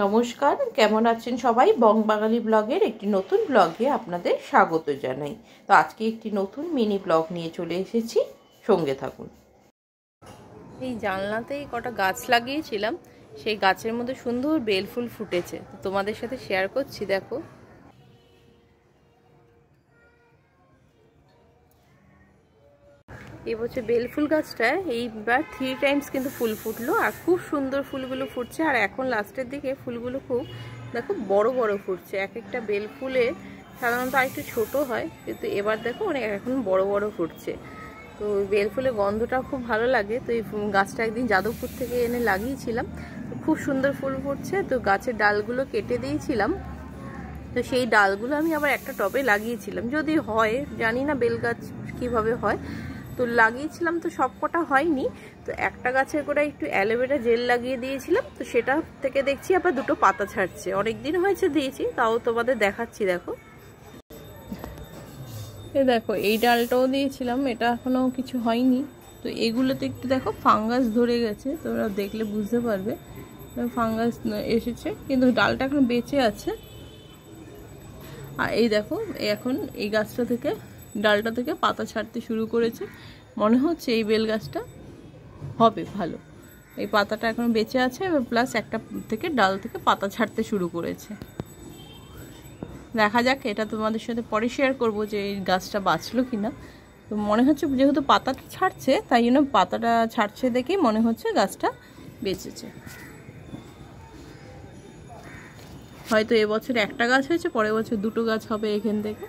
নমস্কার, কেমন আছেন সবাই? বংবাঙালি ব্লগের একটি নতুন ব্লগে আপনাদের স্বাগত জানাই। তো আজকে একটি নতুন মিনি ব্লগ নিয়ে চলে এসেছি, সঙ্গে থাকুন। এই জানলাতেই কটা গাছ লাগিয়েছিলাম, সেই গাছের মধ্যে সুন্দর বেল ফুল ফুটেছে, তো তোমাদের সাথে শেয়ার করছি। দেখো, এবছর বেল ফুল গাছটায় এইবার 3 টাইমস কিন্তু ফুল ফুটলো, আর খুব সুন্দর ফুলগুলো ফুটছে। আর এখন লাস্টের দিকে ফুলগুলো খুব দেখো বড় বড় ফুটছে। এক একটা বেল ফুলে সাধারণত আরেকটু ছোট হয়, কিন্তু এবার দেখো অনেক এখন বড় বড় ফুটছে। তো বেল ফুলের গন্ধটা খুব ভালো লাগে। তো এই গাছটা একদিন যাদবপুর থেকে এনে লাগিয়েছিলাম, তো খুব সুন্দর ফুল ফুটছে। তো গাছের ডালগুলো কেটে দিয়েছিলাম, তো সেই ডালগুলো আমি আবার একটা টবে লাগিয়েছিলাম, যদি হয় জানি না বেল গাছ কীভাবে হয়। তো লাগিয়েছিলাম, তো সব কটা হয়নি। তো একটা গাছের গোড়ায় একটু অ্যালোভেরা জেল লাগিয়ে দিয়েছিলাম, তো সেটা থেকে দেখছি আবার দুটো পাতা ছাড়ছে। অনেক দিন হয়েছে দিয়েছি, তাও তোমাদের দেখাচ্ছি। দেখো, দেখো এই ডালটাও দিয়েছিলাম, এটা এখনো কিছু হয়নি। তো এগুলোতে একটু দেখো ফাঙ্গাস ধরে গেছে, তোমরা দেখলে বুঝতে পারবে ফাঙ্গাস এসেছে, কিন্তু ডালটা এখন বেঁচে আছে। আর এই দেখো এখন এই গাছটা থেকে, ডালটা থেকে পাতা ছাড়তে শুরু করেছে। মনে হচ্ছে এই বেল গাছটা হবে ভালো। এই পাতাটা এখন বেঁচে আছে, এবার প্লাস একটা থেকে ডাল থেকে পাতা ছাড়তে শুরু করেছে। দেখা যাক, এটা তোমাদের সাথে পরে শেয়ার করব যে এই গাছটা বাঁচলো কিনা। তো মনে হচ্ছে যেহেতু পাতাটা ছাড়ছে, তাই জন্য পাতাটা ছাড়ছে দেখেই মনে হচ্ছে গাছটা বেঁচেছে। হয়তো এবছর একটা গাছ হয়েছে, পরের বছর দুটো গাছ হবে এখান থেকে।